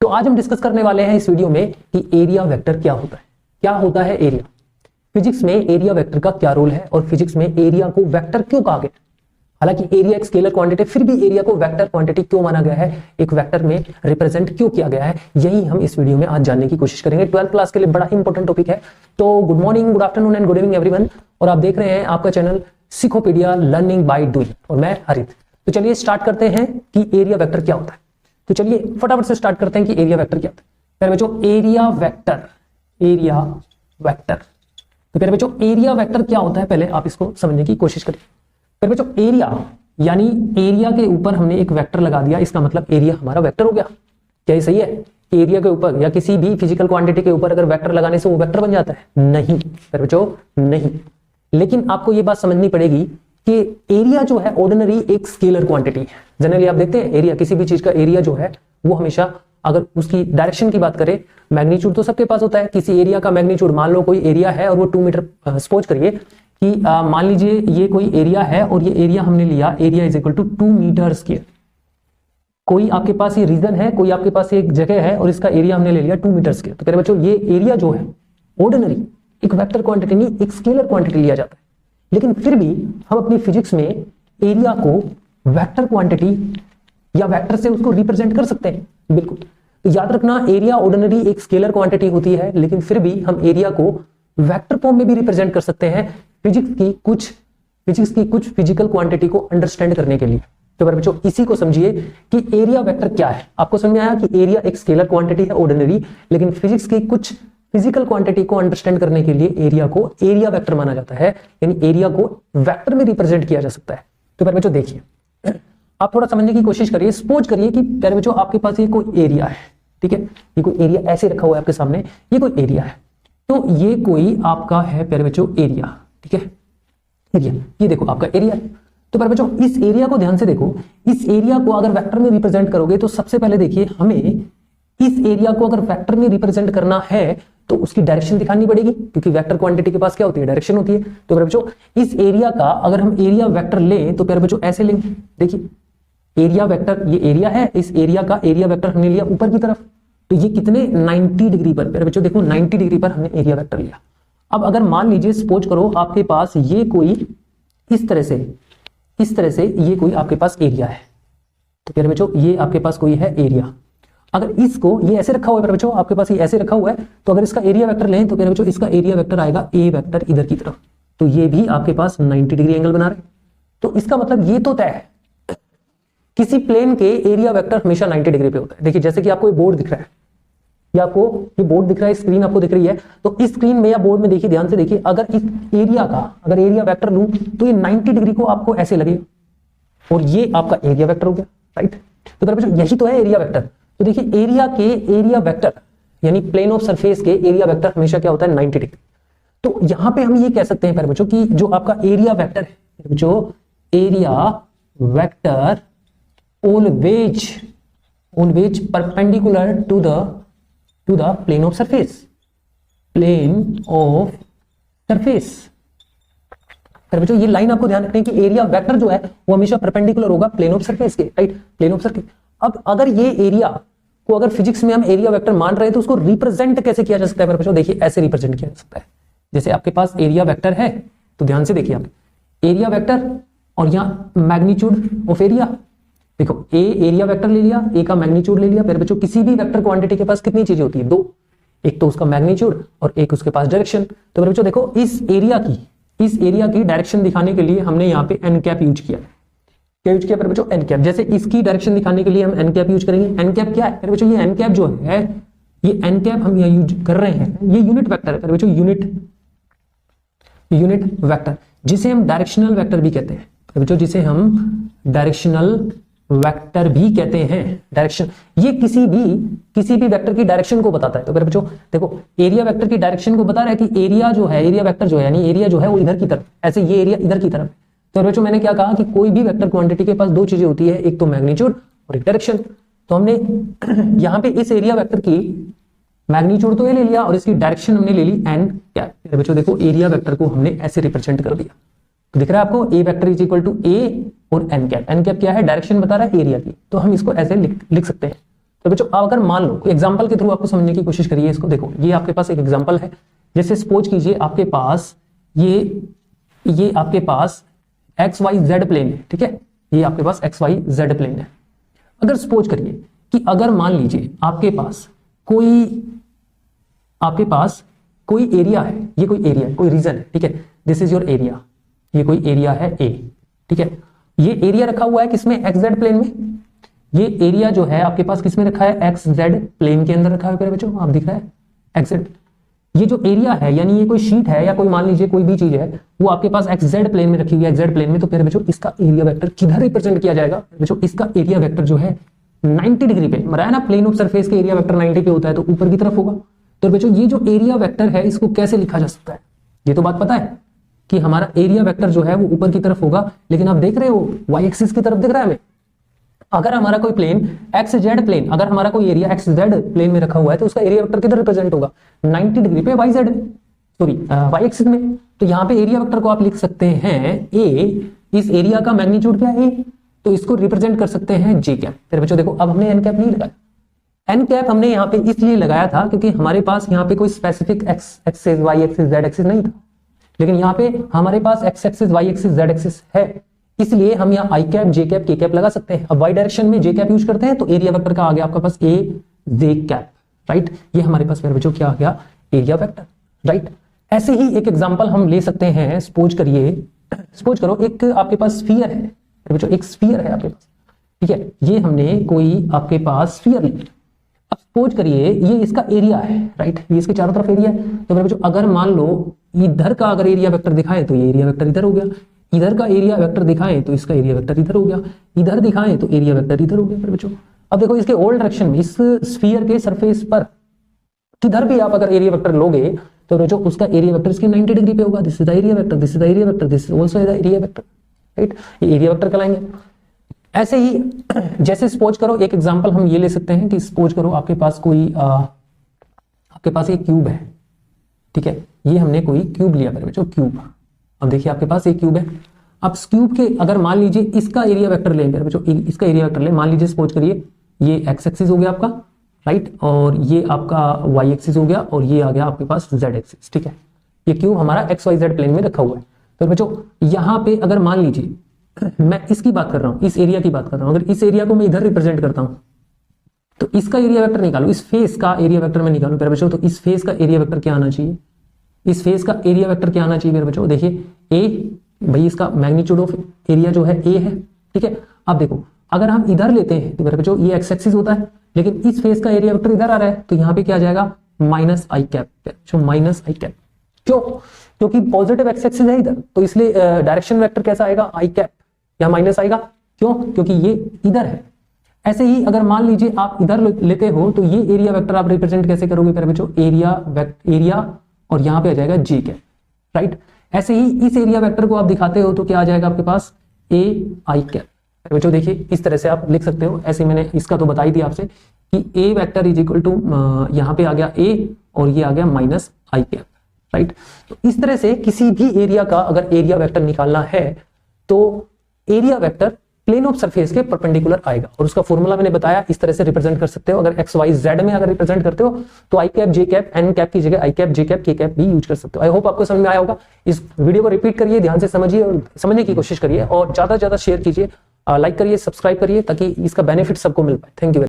तो आज हम डिस्कस करने वाले हैं इस वीडियो में कि एरिया वेक्टर क्या होता है। क्या होता है एरिया, फिजिक्स में एरिया वेक्टर का क्या रोल है और फिजिक्स में एरिया को वेक्टर क्यों कहा गया। हालांकि एरिया एक स्केलर क्वांटिटी, फिर भी एरिया को वेक्टर क्वांटिटी क्यों माना गया है, एक वेक्टर में रिप्रेजेंट क्यों किया गया है, यही हम इस वीडियो में आज जानने की कोशिश करेंगे। 12th क्लास के लिए बड़ा इंपॉर्टेंट टॉपिक है। तो good morning, good afternoon and good evening everyone. और आप देख रहे हैं आपका चैनल सिखोपीडिया लर्निंग बाय डूइंग और मैं हरित। तो चलिए स्टार्ट करते हैं कि एरिया वेक्टर क्या होता है। तो चलिए फटाफट से स्टार्ट करते हैं कि एरिया वेक्टर क्या होता है। प्यारे बच्चों एरिया वेक्टर, एरिया वेक्टर, तो प्यारे बच्चों एरिया वेक्टर क्या होता है पहले आप इसको समझने की कोशिश करिए। प्यारे बच्चों एरिया यानी एरिया के ऊपर हमने एक वेक्टर लगा दिया, इसका मतलब एरिया हमारा वेक्टर हो गया। क्या ये सही है? एरिया के ऊपर या किसी भी फिजिकल क्वांटिटी के ऊपर अगर वेक्टर लगाने से वो वेक्टर बन जाता है? नहीं प्यारे बच्चों, नहीं। लेकिन आपको ये बात समझनी पड़ेगी कि एरिया जो है ऑर्डिनरी एक स्केलर क्वांटिटी है। जनरली आप देखते हैं एरिया, किसी भी चीज का एरिया जो है वो हमेशा, अगर उसकी डायरेक्शन की बात करें, मैग्नीट्यूड तो सबके पास होता है। किसी एरिया का मैग्नीट्यूड, मान लो कोई एरिया है और वो 2 मीटर, सपोज करिए कि मान लीजिए ये कोई एरिया है और ये एरिया हमने लिया, area is equal to 2 metre square. कोई आपके पास ये रीजन है, कोई आपके पास एक जगह है और इसका एरिया हमने ले लिया 2 मीटर स्क्वायर। तो प्यारे बच्चों ये एरिया जो है ऑर्डिनरी एक वेक्टर क्वांटिटी नहीं, एक स्केलर क्वांटिटी लिया जाता है। लेकिन फिर भी हम अपनी फिजिक्स में एरिया को वेक्टर क्वांटिटी या वेक्टर से उसको रिप्रेजेंट कर सकते हैं। बिल्कुल, तो याद रखना एरिया ऑर्डिनरी एक स्केलर क्वांटिटी होती है, लेकिन फिर भी हम एरिया को वेक्टर फॉर्म में भी रिप्रेजेंट कर सकते हैं फिजिक्स की कुछ फिजिकल क्वांटिटी को अंडरस्टैंड करने के लिए। तो बच्चों इसी को समझिए कि एरिया वेक्टर क्या है। आपको समझ में आया कि एरिया एक स्केलर क्वांटिटी है ऑर्डिनरी, लेकिन फिजिक्स की कुछ फिजिकल क्वांटिटी को अंडरस्टैंड करने के लिए एरिया को एरिया वेक्टर माना जाता है, यानी एरिया को वेक्टर में रिप्रेजेंट किया जा सकता है। तो प्यारे बच्चों देखिए, आप थोड़ा समझने की कोशिश करिए। सपोज करिए कि प्यारे बच्चों आपके पास ये कोई एरिया है, ठीक है, ये कोई एरिया ऐसे रखा हुआ है आपके सामने, ये कोई एरिया है। तो ये कोई आपका है प्यारे बच्चों एरिया, ठीक है, एरिया, ये देखो आपका एरिया है। तो प्यारे बच्चों इस एरिया को ध्यान से देखो, इस एरिया को अगर वेक्टर में रिप्रेजेंट करोगे तो सबसे पहले देखिए हमें इस एरिया को अगर वेक्टर में रिप्रेजेंट करना है तो उसकी डायरेक्शन दिखानी पड़ेगी, क्योंकि वेक्टर क्वांटिटी के पास क्या होती है, डायरेक्शन होती है। तो प्यारे बच्चों इस एरिया का अगर हम एरिया वेक्टर लें तो प्यारे बच्चों ऐसे लेंगे, देखिए एरिया वेक्टर, ये एरिया है, इस एरिया का एरिया वेक्टर हमने लिया ऊपर की तरफ, तो ये कितने 90 डिग्री पर, प्यारे बच्चों देखो 90 डिग्री पर हमने एरिया वेक्टर लिया। अब अगर मान लीजिए सपोज करो आपके पास ये कोई इस तरह से ये कोई आपके पास एरिया है, तो प्यारे बच्चों ये आपके पास कोई है एरिया। अगर इसको ये ऐसे रखा हुआ है प्यारे बच्चों, आपके पास ये ऐसे रखा हुआ है, तो अगर इसका एरिया वेक्टर लें तो प्यारे बच्चों इसका एरिया वेक्टर आएगा ए वेक्टर इधर की तरफ, तो ये भी आपके पास 90 डिग्री एंगल बना रहे। तो इसका मतलब ये तो तय है किसी प्लेन के एरिया वेक्टर हमेशा 90 डिग्री पे होता है। देखिए जैसे कि आपको ये बोर्ड दिख रहा है, या आपको ये बोर्ड दिख रहा है, स्क्रीन आपको दिख रही है, तो इस स्क्रीन में या बोर्ड में देखिए, ध्यान से देखिए, अगर इस एरिया का अगर एरिया वेक्टर लूं तो ये 90 डिग्री को आपको ऐसे लगेगा और ये आपका एरिया वेक्टर हो गया, राइट। तो प्यारे बच्चों यही तो है एरिया वेक्टर। तो देखिए एरिया के एरिया वेक्टर यानी प्लेन ऑफ सरफेस के एरिया वेक्टर हमेशा क्या होता है, 90 डिग्री। तो यहां पे हम ये कह सकते हैं प्यारे बच्चों कि जो आपका एरिया वेक्टर है, जो area vector always perpendicular to the plane of surface, फिर बच्चों ये लाइन आपको ध्यान रखनी है कि एरिया वेक्टर जो है वो हमेशा परपेंडिकुलर होगा प्लेन ऑफ सरफेस के, राइट, प्लेन ऑफ सरफेस। अब अगर ये एरिया को अगर फिजिक्स में हम एरिया वेक्टर मान रहे हैं तो उसको रिप्रेजेंट कैसे किया जा सकता है बच्चों? देखिए ऐसे रिप्रेजेंट किया जा सकता है, जैसे आपके पास एरिया वेक्टर है, तो ध्यान से देखिए आप एरिया वेक्टर और यहां मैग्नीट्यूड ऑफ एरिया, देखो ए एरिया वेक्टर ले लिया, ए का मैग्नीट्यूड ले लिया। फिर बच्चों किसी भी वेक्टर क्वांटिटी के पास कितनी चीजें होती है, दो, एक तो उसका मैग्नीट्यूड और एक उसके पास डायरेक्शन। तो फिर बच्चों देखो इस एरिया की डायरेक्शन दिखाने के लिए हमने यहाँ पे एन कैप यूज किया। क्या यूज किया फिर बच्चों? N cap. जैसे इसकी डायरेक्शन दिखाने के लिए हम एन कैप यूज करेंगे। एन कैप क्या है फिर बच्चों? ये एन कैप जो है, ये एन कैप हम यहाँ यूज कर रहे हैं, ये यूनिट वेक्टर है फिर बच्चों, यूनिट वेक्टर, जिसे हम डायरेक्शनल वेक्टर भी कहते हैं फिर बच्चों, जिसे हम डायरेक्शनल वेक्टर भी कहते हैं। डायरेक्शन ये किसी भी वेक्टर की डायरेक्शन को बताता है। तो बच्चों देखो एरिया वेक्टर की डायरेक्शन को बता रहा है कि एरिया जो है, एरिया वेक्टर जो है, यानी एरिया जो है वो इधर की तरफ, ऐसे ये एरिया इधर की तरफ। तो बच्चों मैंने क्या कहा कि कोई भी वेक्टर क्वांटिटी के पास दो चीजें होती है, एक तो मैग्नीट्यूड और एक डायरेक्शन। तो हमने यहाँ पे इस एरिया वेक्टर की मैग्नीट्यूड तो ये ले लिया और इसकी डायरेक्शन हमने ले ली एन कैप। बच्चों देखो एरिया वेक्टर को हमने ऐसे रिप्रेजेंट कर दिया, तो दिख रहा है आपको ए वेक्टर इज इक्वल टू ए और एन कैप। एन कैप क्या है? डायरेक्शन बता रहा है एरिया की, तो हम इसको ऐसे लिख सकते हैं। तो बच्चों अगर मान लो एग्जांपल के थ्रू आपको समझने की कोशिश करिए इसको। देखो ये आपके पास एक एग्जांपल है, जैसे सपोज कीजिए आपके पास ये आपके पास एक्स वाई जेड प्लेन है, ठीक है, ये आपके पास एक्स वाई जेड प्लेन है। अगर सपोज करिए कि अगर मान लीजिए आपके पास कोई एरिया है, ये कोई एरिया है, कोई रीजन है, ठीक है, दिस इज योर एरिया, ये कोई एरिया है ए, ठीक है, ये एरिया रखा हुआ है किसमें, एक्स जेड प्लेन में। ये एरिया जो है आपके पास किसमें रखा है, एक्स जेड प्लेन के अंदर रखा है। बच्चों आप दिख रहा है एक्स जेड, ये जो एरिया है यानी ये कोई शीट है या कोई मान लीजिए कोई भी चीज है वो आपके पास एक्स जेड प्लेन में रखी हुई है, एक्स जेड प्लेन में। तो फिर बच्चों इसका एरिया वेक्टर किधर रिप्रेजेंट किया जाएगा, बच्चों इसका एरिया वेक्टर जो है 90 डिग्री पे, मरा है ना, प्लेन ऑफ सरफेस के एरिया वेक्टर 90 पे होता है तो ऊपर की तरफ होगा। तो बच्चों ये जो एरिया वेक्टर है इसको कैसे लिखा जा सकता है, ये तो बात पता है कि हमारा एरिया वेक्टर जो है वो ऊपर की तरफ होगा, लेकिन आप देख रहे हो वाई एक्सिस की तरफ दिख रहा है हमें। अगर हमारा कोई प्लेन एक्स जेड प्लेन, अगर हमारा कोई एरिया एक्स जेड प्लेन में रखा हुआ है तो उसका एरिया वेक्टर किधर रिप्रेजेंट होगा, 90 डिग्री पे वाई जेड में, सॉरी वाई एक्सिस में। तो यहाँ पे एरिया वेक्टर को आप लिख सकते हैं ए, इस एरिया का मैग्नीट्यूड क्या है, तो इसको रिप्रेजेंट कर सकते हैं जे कैप। फिर बच्चों देखो अब हमने एन कैप नहीं लगाया, एन कैप हमने यहाँ पे इसलिए लगाया था क्योंकि हमारे पास यहाँ पे कोई specific x axis y axis z axis नहीं था, लेकिन यहाँ पे हमारे पास x axis y axis z axis है, इसलिए हम यहाँ i cap j cap k cap लगा सकते हैं। अब वाई डायरेक्शन में जे कैप यूज करते हैं तो एरिया वेक्टर का आ गया आपके पास ए जे कैप, राइट। ये हमारे पास मेरे बच्चों क्या आ गया, एरिया वेक्टर, राइट। ऐसे ही एक एग्जांपल हम ले सकते हैं, सपोज करो एक आपके पास स्फीयर है बच्चों, एक स्फीयर है आपके पास, ठीक है, ये हमने कोई आपके पास स्फीयर लिया। अब सपोज करिए ये इसका एरिया है, राइट, ये इसके चारों तरफ एरिया है। तो मेरे बच्चों अगर मान लो इधर का अगर एरिया वेक्टर दिखाएं तो ये एरिया वेक्टर इधर हो गया, इधर का एरिया वेक्टर दिखाएं तो इसका एरिया वेक्टर इधर हो गया, इधर दिखाएं तो एरिया वेक्टर इधर हो गया। फिर बच्चों अब देखो इसके ऑल डायरेक्शन में इस स्फीयर के सरफेस पर किधर भी आप अगर एरिया वेक्टर लोगे तो बच्चों उसका एरिया वेक्टर इसके 90 डिग्री पे होगा। This is the area vector, this is the area vector, this is also the area vector, right, ये एरिया वेक्टर कहलाएंगे। ऐसे ही जैसे सपोज करो एक एग्जांपल हम ये ले सकते हैं कि सपोज करो आपके पास एक क्यूब है, ठीक है, ये हमने कोई क्यूब लिया मेरे बच्चों, क्यूब। अब देखिए आपके पास एक क्यूब है, अब इस क्यूब के अगर मान लीजिए इसका एरिया वेक्टर लें मेरे बच्चों, इसका एरिया वेक्टर लें, मान लीजिए सपोज करिए ये एक्स एक्सिस हो गया आपका, राइट, और ये आपका वाई एक्सिस हो गया और ये आ गया आपके पास जेड एक्सिस, ठीक है। ये क्यूब हमारा एक्स वाई जेड प्लेन में रखा हुआ है। तो बच्चों यहाँ पे अगर मान लीजिए मैं इसकी बात कर रहा हूं, इस एरिया की बात कर रहा हूं, अगर इस एरिया को मैं इधर रिप्रेजेंट करता हूं तो इसका एरिया वेक्टर निकालो, इस फेस का एरिया वेक्टर में निकालो मेरे बच्चों। तो इस फेस का एरिया वेक्टर क्या आना चाहिए, इस फेस का एरिया वेक्टर क्या आना चाहिए मेरे बच्चों, देखिए ए, भाई इसका मैग्नीट्यूड ऑफ एरिया जो है ए है, ठीक है। अब देखो अगर हम इधर लेते हैं तो मेरे बच्चों ये एक्स एक्सिस होता है, लेकिन इस फेस का एरिया वेक्टर इधर आ रहा है तो यहाँ पे क्या आ जाएगा, माइनस आई कैप, माइनस आई कैप। क्यों, क्योंकि पॉजिटिव एक्स एक्सिस है इधर, तो इसलिए डायरेक्शन वेक्टर कैसा आएगा, आई कैप, या माइनस आएगा। क्यों, क्योंकि ये इधर है। ऐसे ही अगर मान लीजिए आप इधर लेते हो तो ये एरिया वेक्टर आप रिप्रेजेंट कैसे करोगे मेरे बच्चों, एरिया और यहाँ पे आ जाएगा जी कैप, राइट। ऐसे ही इस एरिया वेक्टर को आप दिखाते हो तो क्या आ जाएगा आपके पास, ए आई कैप। बच्चों देखिए इस तरह से आप लिख सकते हो, ऐसे मैंने इसका तो बताई थी आपसे कि ए वेक्टर इज इक्वल टू यहाँ पे आ गया ए और ये आ गया माइनस आई कैप, राइट। तो इस तरह से किसी भी एरिया का अगर एरिया वेक्टर निकालना है तो area vector plane of surface के परपेंडिकुलर आएगा और उसका फॉर्मूला मैंने बताया, इस तरह से रिप्रेजेंट कर सकते हो। अगर एक्स वाई जेड में अगर रिप्रेजेंट करते हो तो आई cap j cap, N cap की जगह आई cap j cap k cap भी यूज कर सकते हो। आई होप आपको समझ में आया होगा। इस वीडियो को रिपीट करिए, ध्यान से समझिए और समझने की कोशिश करिए और ज्यादा से ज्यादा शेयर कीजिए, लाइक करिए, सब्सक्राइब करिए ताकि इसका बेनिफिट सबको मिल पाए। Thank you.